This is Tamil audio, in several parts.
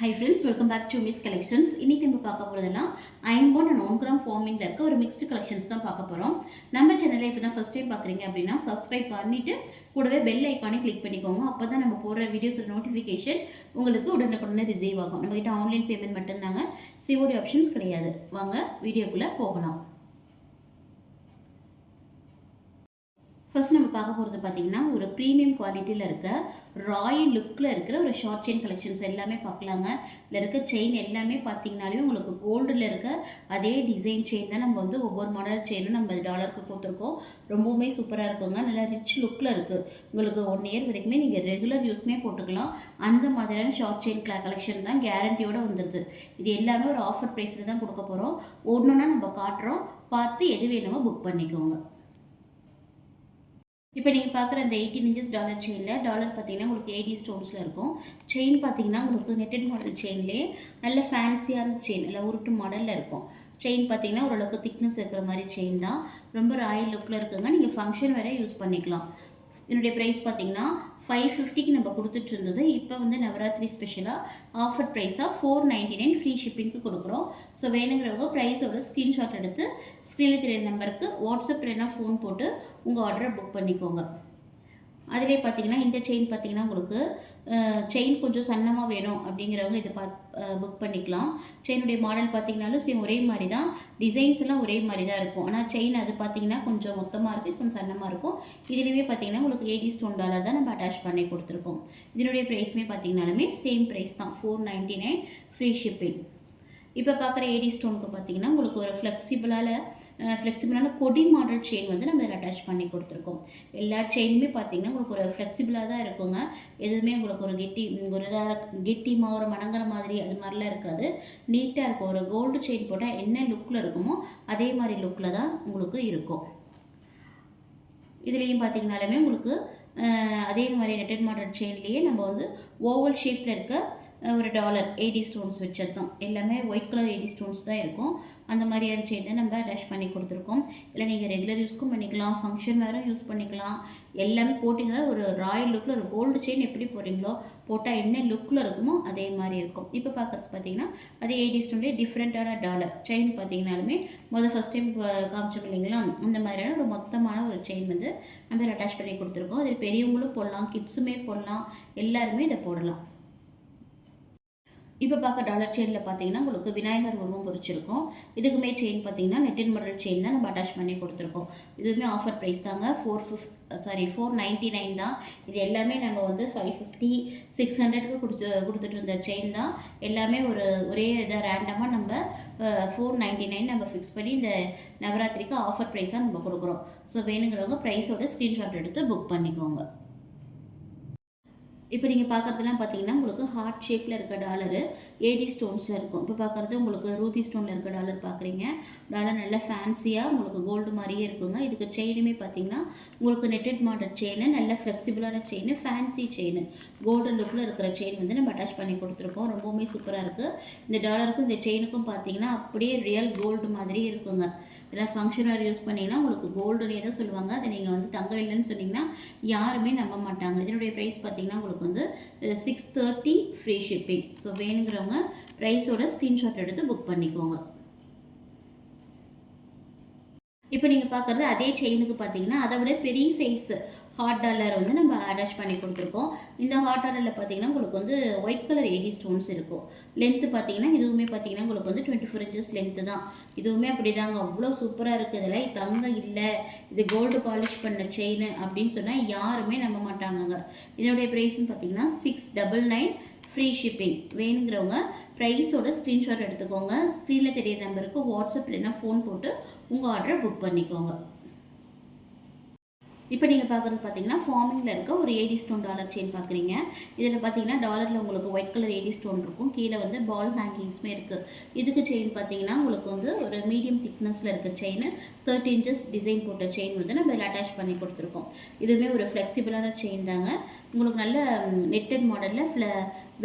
Hi friends, welcome back to Miss Collections. இன்னைக்கு நம்ம பார்க்க போறதெல்லாம் அயன் பாண்ட் அண்ட் 1 கிராம் ஃபார்மிங்ல இருக்க ஒரு மிக்ஸ்டு கலெக்ஷன்ஸ் தான் பார்க்க போறோம். நம்ம சேனலை இப்போ தான் ஃபர்ஸ்ட் டைம் பார்க்குறீங்க அப்படின்னா சப்ஸ்கிரைப் பண்ணிட்டு கூடவே பெல் ஐக்கானை கிளிக் பண்ணிக்கோங்க. அப்பதான் நம்ம போடுற வீடியோஸோட நோட்டிஃபிகேஷன் உங்களுக்கு உடனுக்குடனே ரிசீவ் ஆகும். நம்ம கிட்ட ஆன்லைன் பேமெண்ட் மட்டும்தாங்க, சிஓடி ஆப்ஷன்ஸ் கிடையாது. வாங்க வீடியோக்குள்ள போகலாம். ஃபர்ஸ்ட் நம்ம பார்க்க போகிறது பார்த்தீங்கன்னா ஒரு ப்ரீமியம் குவாலிட்டியில் இருக்க ராயல் லுக்கில் இருக்கிற ஒரு ஷார்ட் செயின் கலெக்ஷன்ஸ் எல்லாமே பார்க்கலாங்க. இதில் இருக்க செயின் எல்லாமே பார்த்தீங்கன்னாலே உங்களுக்கு கோல்டில் இருக்க அதே டிசைன் செயின் தான் நம்ம வந்து ஒவ்வொரு மாடல் செயினும் நம்ம டாலருக்கு கொடுத்துருக்கோம். ரொம்பவுமே சூப்பராக இருக்குங்க. நல்லா ரிச் லுக்கில் இருக்குது. உங்களுக்கு 1 இயர் வரைக்குமே நீங்கள் ரெகுலர் யூஸ்மே போட்டுக்கலாம். அந்த மாதிரியான ஷார்ட் செயின் கலெக்ஷன் தான் கேரண்டியோடு வந்துடுது. இது எல்லாமே ஒரு ஆஃபர் ப்ரைஸில் தான் கொடுக்க போகிறோம். ஒன்றுனா நம்ம காட்டுறோம், பார்த்து எது வேணுமோ புக் பண்ணிக்கோங்க. இப்போ நீங்கள் பார்க்குற அந்த 18 இன்ச்சஸ் டாலர் செயினில் டாலர் பார்த்தீங்கன்னா உங்களுக்கு 80 ஸ்டோன்ஸில் இருக்கும். செயின் பார்த்தீங்கன்னா உங்களுக்கு நெட்டட் மாடல் செயின்லேயே நல்ல ஃபேன்சியான செயின், இல்லை உருட்டு மாடலில் இருக்கும். செயின் பார்த்தீங்கன்னா ஓரளவுக்கு திக்னஸ் இருக்கிற மாதிரி செயின் தான். ரொம்ப ராயல் லுக்கில் இருக்குங்க. நீங்கள் ஃபங்க்ஷன் வேறு யூஸ் பண்ணிக்கலாம். என்னுடைய ப்ரைஸ் பார்த்தீங்கன்னா 550க்கு நம்ம கொடுத்துட்டு இருந்தது. இப்போ வந்து நவராத்திரி ஸ்பெஷலாக ஆஃபர் ப்ரைஸாக 499 ஃப்ரீ ஷிப்பிங்க்கு கொடுக்குறோம். ஸோ வேணுங்கிறவங்க ப்ரைஸோட ஸ்க்ரீன்ஷாட் எடுத்து ஸ்க்ரீனில் தெரியுற நம்பருக்கு வாட்ஸ்அப் இல்லைனா ஃபோன் போட்டு உங்கள் ஆர்டரை புக் பண்ணிக்கோங்க. அதிலே பார்த்தீங்கன்னா இந்த செயின் பார்த்தீங்கன்னா உங்களுக்கு செயின் கொஞ்சம் சன்னமாக வேணும் அப்படிங்கிறவங்க இதை புக் பண்ணிக்கலாம். செயினுடைய மாடல் பார்த்தீங்கன்னாலும் சேம் ஒரே மாதிரி தான், டிசைன்ஸ் எல்லாம் ஒரே மாதிரி தான் இருக்கும். ஆனால் செயின் அது பார்த்தீங்கன்னா கொஞ்சம் மொத்தமாக இருக்குது, கொஞ்சம் சன்னமாக இருக்கும். இதுலேயுமே பார்த்தீங்கன்னா உங்களுக்கு 80 ஸ்டோன் டாலர் தான் நம்ம அட்டாச் பண்ணி கொடுத்துருக்கோம். இதனுடைய ப்ரைஸுமே பார்த்தீங்கன்னாலுமே சேம் ப்ரைஸ் தான், 499 ஃப்ரீ ஷிப்பிங். இப்போ பார்க்குற 80 ஸ்டோனுக்கு பார்த்தீங்கன்னா உங்களுக்கு ஒரு ஃப்ளெக்சிபிளான கொடி மாடல் செயின் வந்து நம்ம இதில் அட்டாச் பண்ணி கொடுத்துருக்கோம். எல்லா செயினுமே பார்த்தீங்கன்னா உங்களுக்கு ஒரு ஃப்ளெக்சிபிளாக தான் இருக்குங்க. எதுவுமே உங்களுக்கு ஒரு கெட்டிமாக ஒரு மடங்குற மாதிரி அது மாதிரிலாம் இருக்காது. நீட்டாக இருக்கும். ஒரு கோல்டு செயின் போட்டால் என்ன லுக்கில் இருக்குமோ அதே மாதிரி லுக்கில் தான் உங்களுக்கு இருக்கும். இதுலேயும் பார்த்தீங்கனாலுமே உங்களுக்கு அதே மாதிரி நெட்டட் மாடல் செயின்லேயே நம்ம வந்து ஓவல் ஷேப்பில் இருக்க ஒரு டாலர் 80 ஸ்டோன்ஸ் வச்சது தான். எல்லாமே ஒயிட் கலர் 80 ஸ்டோன்ஸ் தான் இருக்கும். அந்த மாதிரியான செயின் தான் நம்ம அட்டாச் பண்ணி கொடுத்துருக்கோம். இல்லை நீங்கள் ரெகுலர் யூஸ்க்கும் பண்ணிக்கலாம், ஃபங்க்ஷன் வேறு யூஸ் பண்ணிக்கலாம். எல்லாமே போட்டிங்கன்னா ஒரு ராயல் லுக்கில் ஒரு கோல்டு செயின் எப்படி போடுறீங்களோ போட்டால் என்ன லுக்கில் இருக்குமோ அதே மாதிரி இருக்கும். இப்போ பார்க்குறது பார்த்தீங்கன்னா அதே 80 ஸ்டோன்லேயே டிஃப்ரெண்ட்டான டாலர் செயின் பார்த்தீங்கன்னாலுமே ஃபஸ்ட் டைம் காமிச்சோம் இல்லைங்களா, அந்த மாதிரியான ஒரு மொத்தமான ஒரு செயின் வந்து நம்ம அட்டாச் பண்ணி கொடுத்துருக்கோம். அதில் பெரியவங்களும் போடலாம், கிட்ஸுமே போடலாம், எல்லாருமே இதை போடலாம். இப்போ பார்க்க டாலர் செயினில் பார்த்தீங்கன்னா உங்களுக்கு விநாயகர் உருவம் பொறிச்சிருக்கோம். இதுக்குமே செயின் பார்த்தீங்கன்னா நெட்டின் மாடல் செயின் தான் நம்ம அட்டாச் பண்ணி கொடுத்துருக்கோம். இதுவுமே ஆஃபர் ப்ரைஸ் தாங்க, 499 தான். இது எல்லாமே நம்ம வந்து 550 600க்கு கொடுத்துட்டு இருந்த செயின் தான். எல்லாமே ஒரே இதை ரேண்டமாக நம்ம 499 நம்ம ஃபிக்ஸ் பண்ணி இந்த நவராத்திரிக்கு ஆஃபர் ப்ரைஸாக நம்ம கொடுக்குறோம். ஸோ வேணுங்கிறவங்க ப்ரைஸோட ஸ்க்ரீன்ஷாட் எடுத்து புக் பண்ணிக்கோங்க. இப்போ நீங்கள் பார்க்குறதுலாம் பார்த்தீங்கன்னா உங்களுக்கு ஹார்ட் ஷேப்பில் இருக்க டாலரு 80 ஸ்டோன்ஸில் இருக்கும். இப்போ பார்க்குறது உங்களுக்கு ரூபி ஸ்டோனில் இருக்க டாலர் பார்க்குறீங்க. டாலர் நல்லா ஃபேன்சியாக உங்களுக்கு கோல்டு மாதிரியே இருக்குங்க. இதுக்கு செயினுமே பார்த்தீங்கன்னா உங்களுக்கு நெட்டட் மாடல் செயின், நல்ல ஃப்ளெக்சிபிளான செயின், ஃபேன்சி செயின், கோல்டன் லுக்கில் இருக்கிற செயின் வந்து நம்ம அட்டாச் பண்ணி கொடுத்துருக்கோம். ரொம்பவுமே சூப்பராக இருக்குது. இந்த டாலருக்கும் இந்த செயினுக்கும் பார்த்தீங்கன்னா அப்படியே ரியல் கோல்டு மாதிரியே இருக்குங்க. இதெல்லாம் ஃபங்க்ஷன் வேறு யூஸ் பண்ணிங்கன்னா உங்களுக்கு கோல்டுனே தான் சொல்லுவாங்க. அதை நீங்கள் வந்து தங்கம் இல்லைன்னு சொன்னீங்கன்னா யாருமே நம்ப மாட்டாங்க. இதனுடைய ப்ரைஸ் பார்த்தீங்கன்னா உங்களுக்கு வந்து 630 ஃப்ரீ ஷிப்பிங். ஸோ வேணுங்கிறவங்க ப்ரைஸோட ஸ்க்ரீன்ஷாட் எடுத்து புக் பண்ணிக்கோங்க. இப்போ நீங்கள் பார்க்குறது அதே செயினுக்கு பார்த்தீங்கன்னா அதை விட பெரிய சைஸ் ஹாட் டாலர் வந்து நம்ம அட்டாச் பண்ணி கொடுத்துருக்கோம். இந்த ஹாட் டாலரில் பார்த்தீங்கன்னா உங்களுக்கு வந்து ஒயிட் கலர் 80 ஸ்டோன்ஸ் இருக்கும். லென்த்து பார்த்தீங்கன்னா இதுவுமே பார்த்தீங்கன்னா உங்களுக்கு வந்து 24 இன்ச்சஸ் லென்த்து தான். இதுவுமே அப்படி தாங்க, அவ்வளோ சூப்பராக இருக்குது. இதில் தங்கம் இல்லை, இது கோல்டு பாலிஷ் பண்ண செயின் அப்படின்னு சொன்னால் யாருமே நம்ப மாட்டாங்கங்க. இதனுடைய ப்ரைஸ்ன்னு பார்த்தீங்கன்னா 699 ஃப்ரீ ஷிப்பிங். வேணுங்கிறவங்க ப்ரைஸோட ஸ்க்ரீன்ஷாட் எடுத்துக்கோங்க. ஸ்க்ரீனில் தெரியிற நம்பருக்கு வாட்ஸ்அப் இல்லைன்னா ஃபோன் போட்டு உங்கள் ஆர்டரை புக் பண்ணிக்கோங்க. இப்போ நீங்கள் பார்க்குறது பார்த்தீங்கன்னா ஃபார்மிங்கில் இருக்க ஒரு 80 ஸ்டோன் டாலர் செயின் பார்க்குறீங்க. இதில் பார்த்தீங்கன்னா டாலரில் உங்களுக்கு ஒயிட் கலர் 80 ஸ்டோன் இருக்கும். கீழே வந்து பால் ஹேங்கிங்ஸுமே இருக்குது. இதுக்கு செயின் பார்த்தீங்கன்னா உங்களுக்கு வந்து ஒரு மீடியம் திக்னஸில் இருக்க செயின், 30 இன்ச்சஸ் டிசைன் போட்ட செயின் வந்து நம்ம இதில் அட்டாச் பண்ணி கொடுத்துருக்கோம். இதுவுமே ஒரு ஃப்ளெக்சிபிளான செயின் தாங்க. உங்களுக்கு நல்ல நெட்டட் மாடலில்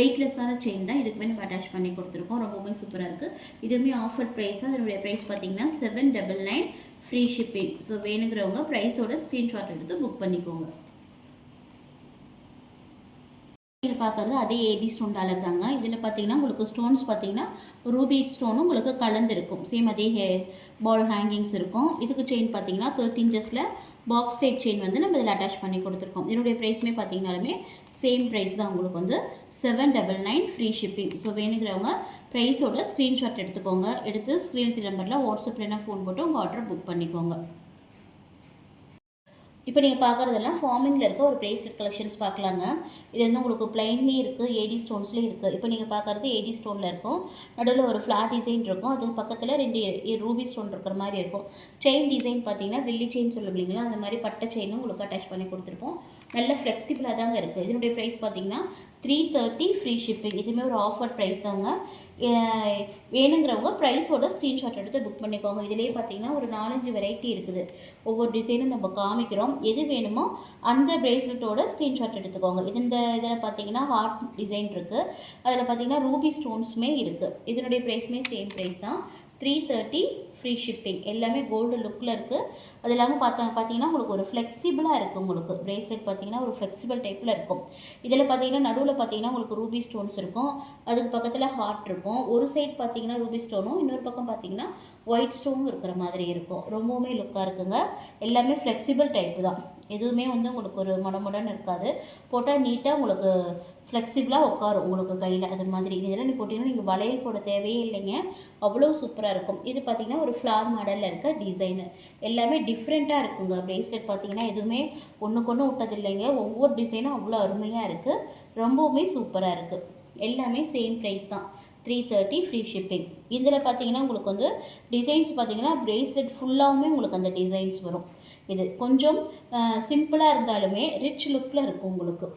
வெயிட்லெஸ்ஸான செயின் தான். இதுக்குமே நம்ம அட்டாச் பண்ணி கொடுத்துருக்கோம். ரொம்பவுமே சூப்பராக இருக்குது. இதுவுமே ஆஃபர் ப்ரைஸாக அதனுடைய ப்ரைஸ் பார்த்தீங்கன்னா 799 ஃப்ரீ ஷிப்பிங். ஸோ வேணுங்கிறவங்க ப்ரைஸோட ஸ்க்ரீன்ஷாட் எடுத்து புக் பண்ணிக்கோங்க. நீங்கள் பார்க்குறது அதே ஏடி ஸ்டோன் டாலர் தாங்க. இதில் பார்த்தீங்கன்னா உங்களுக்கு ஸ்டோன்ஸ் பார்த்தீங்கன்னா ரூபி ஸ்டோனும் உங்களுக்கு கலந்துருக்கும். சேம் அதே பால் ஹேங்கிங்ஸ் இருக்கும். இதுக்கு செயின் பார்த்தீங்கன்னா 13 இன்ச்சஸில் பாக்ஸ் டைப் செயின் வந்து நம்ம இதில் அட்டாச் பண்ணி கொடுத்துருக்கோம். இதனுடைய ப்ரைஸுமே பார்த்தீங்கனாலுமே சேம் ப்ரைஸ் தான். உங்களுக்கு வந்து 799 ஃப்ரீ ஷிப்பிங். ஸோ வேணுங்கிறவங்க ப்ரைஸோட ஸ்க்ரீன்ஷாட் எடுத்துக்கோங்க. எடுத்து ஸ்க்ரீன் நம்பரில் வாட்ஸ்அப்பில் ஃபோன் போட்டு உங்கள் ஆர்டரை புக் பண்ணிக்கோங்க. இப்போ நீங்கள் பார்க்குறதெல்லாம் ஃபார்மிங்கில் இருக்க ஒரு ப்ரேஸ்லெட் கலெக்ஷன்ஸ் பார்க்கலாங்க. இது வந்து உங்களுக்கு பிளைன்லேயும் இருக்குது, ஏடி ஸ்டோன்ஸ்லேயும் இருக்குது. இப்போ நீங்கள் பார்க்குறது ஏடி ஸ்டோனில் இருக்கும். நடுவில் ஒரு ஃப்ளார் டிசைன் இருக்கும். அதுக்கு பக்கத்தில் 2 ரூபி ஸ்டோன் இருக்கிற மாதிரி இருக்கும். செயின் டிசைன் பார்த்தீங்கன்னா டெல்லி செயின் சொல்லும் இல்லைங்களா, அந்த மாதிரி பட்டை செயினும் உங்களுக்கு அட்டாச் பண்ணி கொடுத்துருப்போம். நல்ல ஃப்ளெக்சிபிளாக தாங்க இருக்குது. இதனுடைய ப்ரைஸ் பார்த்தீங்கன்னா 330 ஃப்ரீ ஷிப்பிங். இதுவுமே ஒரு ஆஃபர் ப்ரைஸ் தாங்க. வேணுங்கிறவங்க ப்ரைஸோட ஸ்க்ரீன்ஷாட் எடுத்து புக் பண்ணிக்கோங்க. இதிலே பார்த்தீங்கன்னா ஒரு 4-5 வெரைட்டி இருக்குது. ஒவ்வொரு டிசைனும் நம்ம காமிக்கிறோம். எது வேணுமோ அந்த ப்ரேஸ்லெட்டோட ஸ்க்ரீன்ஷாட் எடுத்துக்கோங்க. இதில் பார்த்தீங்கன்னா ஹார்ட் டிசைன் இருக்குது. அதில் பார்த்தீங்கன்னா ரூபி ஸ்டோன்ஸுமே இருக்குது. இதனுடைய ப்ரைஸுமே சேம் ப்ரைஸ் தான். 330 ஃப்ரீ ஷிப்பிங். எல்லாமே கோல்டு லுக்கில் இருக்குது. அது இல்லாமல் பார்த்தீங்கன்னா உங்களுக்கு ஒரு ஃப்ளெக்சிபிளாக இருக்குது. உங்களுக்கு ப்ரேஸ்லெட் பார்த்தீங்கன்னா ஒரு ஃப்ளெக்சிபிள் டைப்பில் இருக்கும். இதில் பார்த்தீங்கன்னா நடுவில் பார்த்தீங்கன்னா உங்களுக்கு ரூபி ஸ்டோன்ஸ் இருக்கும். அதுக்கு பக்கத்தில் ஹார்ட் இருக்கும். ஒரு சைட் பார்த்தீங்கன்னா ரூபி ஸ்டோனும், இன்னொரு பக்கம் பார்த்தீங்கன்னா ஒயிட் ஸ்டோனும் இருக்கிற மாதிரி இருக்கும். ரொம்பவுமே லுக்காக இருக்குங்க. எல்லாமே ஃப்ளெக்சிபிள் டைப்பு தான். எதுவுமே வந்து உங்களுக்கு ஒரு மொடன்னு இருக்காது. போட்டால் நீட்டாக உங்களுக்கு ஃப்ளெக்சிபிளாக உட்காரும் உங்களுக்கு கையில். அது மாதிரி இதெல்லாம் நீ போட்டிங்கன்னா நீங்கள் வளையல் போட தேவையே இல்லைங்க. அவ்வளோ சூப்பராக இருக்கும். இது பார்த்திங்கன்னா ஒரு ஃப்ளார் மாடலில் இருக்க டிசைனு. எல்லாமே டிஃப்ரெண்ட்டாக இருக்குங்க. ப்ரேஸ்லெட் பார்த்திங்கன்னா எதுவுமே ஒன்றுக்கு விட்டது இல்லைங்க. ஒவ்வொரு டிசைனும் அவ்வளோ அருமையாக இருக்குது. ரொம்பவுமே சூப்பராக இருக்குது. எல்லாமே சேம் ப்ரைஸ் தான். 330 ஃப்ரீ ஷிப்பிங். இதில் பார்த்தீங்கன்னா உங்களுக்கு வந்து டிசைன்ஸ் பார்த்தீங்கன்னா ப்ரேஸ்லெட் ஃபுல்லாகவுமே உங்களுக்கு அந்த டிசைன்ஸ் வரும். இது கொஞ்சம் சிம்பிளாக இருந்தாலுமே ரிச் லுக்கில் இருக்கும். உங்களுக்கு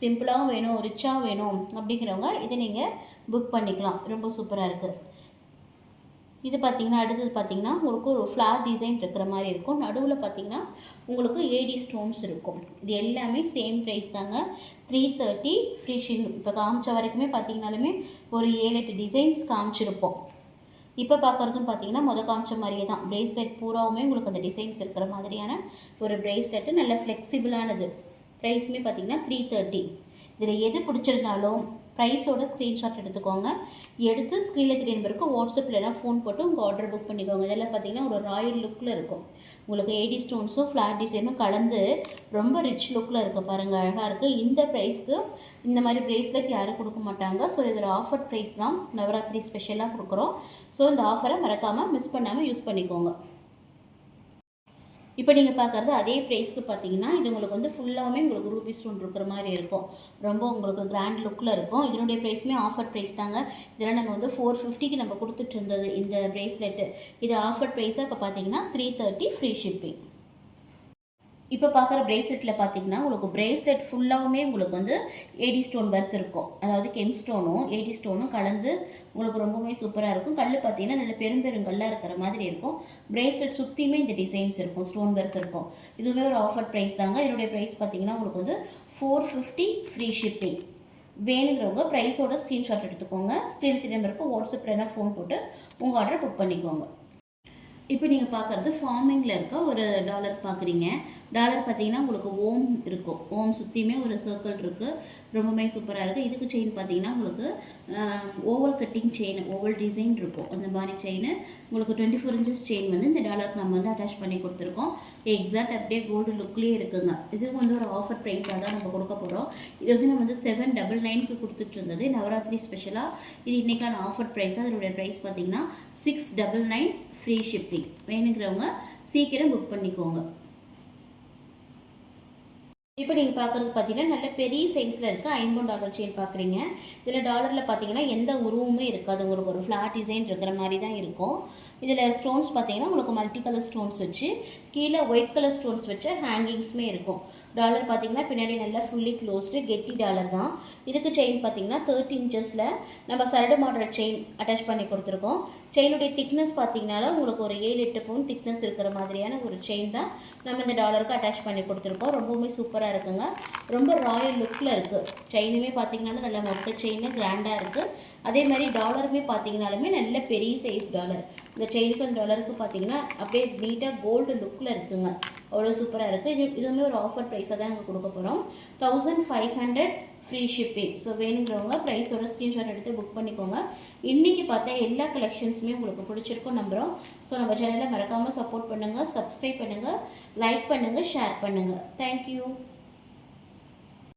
சிம்பிளாகவும் வேணும், ரிச்சாக வேணும் அப்படிங்கிறவங்க இதை நீங்கள் புக் பண்ணிக்கலாம். ரொம்ப சூப்பராக இருக்குது. இது பார்த்திங்கன்னா அடுத்தது பார்த்திங்கன்னா உங்களுக்கு ஒரு ஃப்ளார் டிசைன் இருக்கிற மாதிரி இருக்கும். நடுவில் பார்த்திங்கன்னா உங்களுக்கு ஏடி ஸ்டோன்ஸ் இருக்கும். இது எல்லாமே சேம் ப்ரைஸ் தாங்க. 330 ஃப்ரீ ஷிப்பிங். இப்போ காமிச்ச வரைக்குமே பார்த்திங்கனாலுமே ஒரு 7-8 டிசைன்ஸ் காமிச்சிருப்போம். இப்போ பார்க்குறதும் பார்த்தீங்கன்னா காமிச்ச மாதிரியே தான். ப்ரேஸ்லெட் பூராவுமே உங்களுக்கு அந்த டிசைன்ஸ் இருக்கிற மாதிரியான ஒரு ப்ரேஸ்லெட்டு. நல்ல ஃப்ளெக்சிபிளானது. ப்ரைஸுமே பார்த்தீங்கன்னா 330. இதில் எது பிடிச்சிருந்தாலும் ப்ரைஸோட ஸ்க்ரீன்ஷாட் எடுத்துக்கோங்க. எடுத்து ஸ்க்ரீனில் தெரிய நம்பருக்கு வாட்ஸ்அப்பில் ஃபோன் போட்டு உங்கள் ஆர்டர் புக் பண்ணிக்கோங்க. இதெல்லாம் பார்த்தீங்கன்னா ஒரு ராயல் லுக்கில் இருக்கும். உங்களுக்கு ஏடி ஸ்டோன்ஸும் ஃப்ளாட் டிசைனும் கலந்து ரொம்ப ரிச் லுக்கில் இருக்குது. பாருங்கள், அழகாக இருக்குது. இந்த ப்ரைஸ்க்கு இந்த மாதிரி ப்ரேஸ்லெட் யாரும் கொடுக்க மாட்டாங்க. ஸோ இது ஆஃபர் ப்ரைஸ் தான். நவராத்திரி ஸ்பெஷலாக கொடுக்குறோம். ஸோ இந்த ஆஃபரை மறக்காமல் மிஸ் பண்ணாமல் யூஸ் பண்ணிக்கோங்க. இப்போ நீங்கள் பார்க்குறது அதே ப்ரைஸ்க்கு பார்த்தீங்கன்னா இது உங்களுக்கு வந்து ஃபுல்லாகவுமே உங்களுக்கு ரூபி ஸ்டோன் இருக்கிற மாதிரி இருக்கும். ரொம்ப உங்களுக்கு கிராண்ட் லுக்கில் இருக்கும். இதனுடைய ப்ரைஸுமே ஆஃபர் ப்ரைஸ் தாங்க. இதெல்லாம் நம்ம வந்து 450க்கு நம்ம கொடுத்துட்டு இருந்தது இந்த ப்ரேஸ்லெட்டு. இது ஆஃபர் ப்ரைஸாக இப்போ பார்த்தீங்கன்னா 330 ஃப்ரீ ஷிப்பிங். இப்போ பார்க்குற ப்ரேஸ்லெட்டில் பார்த்தீங்கன்னா உங்களுக்கு ப்ரேஸ்லெட் ஃபுல்லாகவுமே உங்களுக்கு வந்து ஏடி ஸ்டோன் ஒர்க் இருக்கும். அதாவது கெம் ஸ்டோனும் ஏடி ஸ்டோனும் கலந்து உங்களுக்கு ரொம்பவே சூப்பராக இருக்கும். கல் பார்த்தீங்கன்னா நல்ல பெருங்கல்லாக இருக்கிற மாதிரி இருக்கும். ப்ரேஸ்லெட் சுற்றியுமே இந்த டிசைன்ஸ் இருக்கும், ஸ்டோன் ஒர்க் இருக்கும். இதுவுமே ஒரு ஆஃபர் ப்ரைஸ் தாங்க. இதனுடைய ப்ரைஸ் பார்த்தீங்கன்னா உங்களுக்கு வந்து 450 ஃப்ரீ ஷிப்பிங். வேணுங்கிறவங்க ப்ரைஸோட ஸ்க்ரீன்ஷாட் எடுத்துக்கோங்க. ஸ்க்ரீன் நம்பருக்கு வாட்ஸ்அப்பில் ஃபோன் போட்டு உங்கள் ஆர்டரை புக் பண்ணிக்கோங்க. இப்போ நீங்கள் பார்க்குறது ஃபார்மிங்கில் இருக்க ஒரு டாலர் பார்க்குறீங்க. டாலர் பார்த்தீங்கன்னா உங்களுக்கு ஓம் இருக்கும். ஓம் சுற்றியுமே ஒரு சர்க்கிள் இருக்குது. ரொம்பவே சூப்பராக இருக்குது. இதுக்கு செயின் பார்த்தீங்கன்னா உங்களுக்கு oval cutting chain, oval design இருக்கும். அந்த மாதிரி செயின் உங்களுக்கு 24 இன்ச்சஸ் செயின் வந்து இந்த டாலருக்கு நம்ம வந்து அட்டாச் பண்ணி கொடுத்துருக்கோம். எக்ஸாக்ட் அப்படியே கோல்டு லுக்லேயே இருக்குங்க. இது வந்து ஒரு ஆஃபர் ப்ரைஸாக தான் நம்ம கொடுக்க போகிறோம். இது வந்து நம்ம வந்து 799க்கு கொடுத்துட்டு இருந்தது நவராத்திரி ஸ்பெஷலாக. இது இன்றைக்கான ஆஃபர் ப்ரைஸாக. அதனுடைய ப்ரைஸ் பார்த்தீங்கன்னா 699 ஃப்ரீ ஷிப்பிங். வேணுங்கிறவங்க சீக்கிரம் புக் பண்ணிக்கோங்க. இப்போ நீங்கள் பார்க்குறது பார்த்தீங்கன்னா நல்ல பெரிய சைஸில் இருக்க $50 செயின் பார்க்குறீங்க. இதில் டாலரில் பார்த்தீங்கன்னா எந்த உருவமே இருக்காது. உங்களுக்கு ஒரு ஃப்ளாட் டிசைன் இருக்கிற மாதிரி தான் இருக்கும். இதில் ஸ்டோன்ஸ் பார்த்தீங்கன்னா உங்களுக்கு மல்டி கலர் ஸ்டோன்ஸ் வச்சு கீழே ஒயிட் கலர் ஸ்டோன்ஸ் வச்சு ஹேங்கிங்ஸுமே இருக்கும். டாலர் பார்த்தீங்கன்னா பின்னாடி நல்லா ஃபுல்லி க்ளோஸ்டு கெட்டி டாலர் தான். இதுக்கு செயின் பார்த்தீங்கன்னா 30 இன்ச்சஸில் நம்ம சரடு மாடல் செயின் அட்டாச் பண்ணி கொடுத்துருக்கோம். செயினுடைய திக்னஸ் பார்த்தீங்கனால உங்களுக்கு ஒரு 7-8 பவுண்ட் திக்னஸ் இருக்கிற மாதிரியான ஒரு செயின் தான் நம்ம இந்த டாலருக்கு அட்டாச் பண்ணி கொடுத்துருக்கோம். ரொம்பவுமே சூப்பராக இருக்குங்க. ரொம்ப ராயல் லுக்கில் இருக்குது. செயினுமே பார்த்தீங்கன்னா நல்ல மொத்த செயின் கிராண்டாக இருக்குது. அதே மாதிரி டாலருமே பார்த்தீங்கனாலுமே நல்ல பெரிய சைஸ் டாலர். இந்த செயினுக்கு அந்த டாலருக்கு பார்த்தீங்கன்னா அப்படியே நீட்டாக கோல்டு லுக்கில் இருக்குங்க. அவ்வளோ சூப்பராக இருக்குது. இதுவுமே ஒரு ஆஃபர் ப்ரைஸாக தான் நாங்கள் கொடுக்க போகிறோம். 1500 ஃப்ரீ ஷிப்பிங். ஸோ வேணுங்கிறவங்க ப்ரைஸோட ஸ்க்ரீன்ஷாட் எடுத்து புக் பண்ணிக்கோங்க. இன்றைக்கி பார்த்தா எல்லா கலெக்ஷன்ஸுமே உங்களுக்கு பிடிச்சிருக்கும் நம்புகிறோம். ஸோ நம்ம சேனலை மறக்காமல் சப்போர்ட் பண்ணுங்கள், சப்ஸ்கிரைப் பண்ணுங்கள், லைக் பண்ணுங்கள், ஷேர் பண்ணுங்கள். தேங்க்யூ.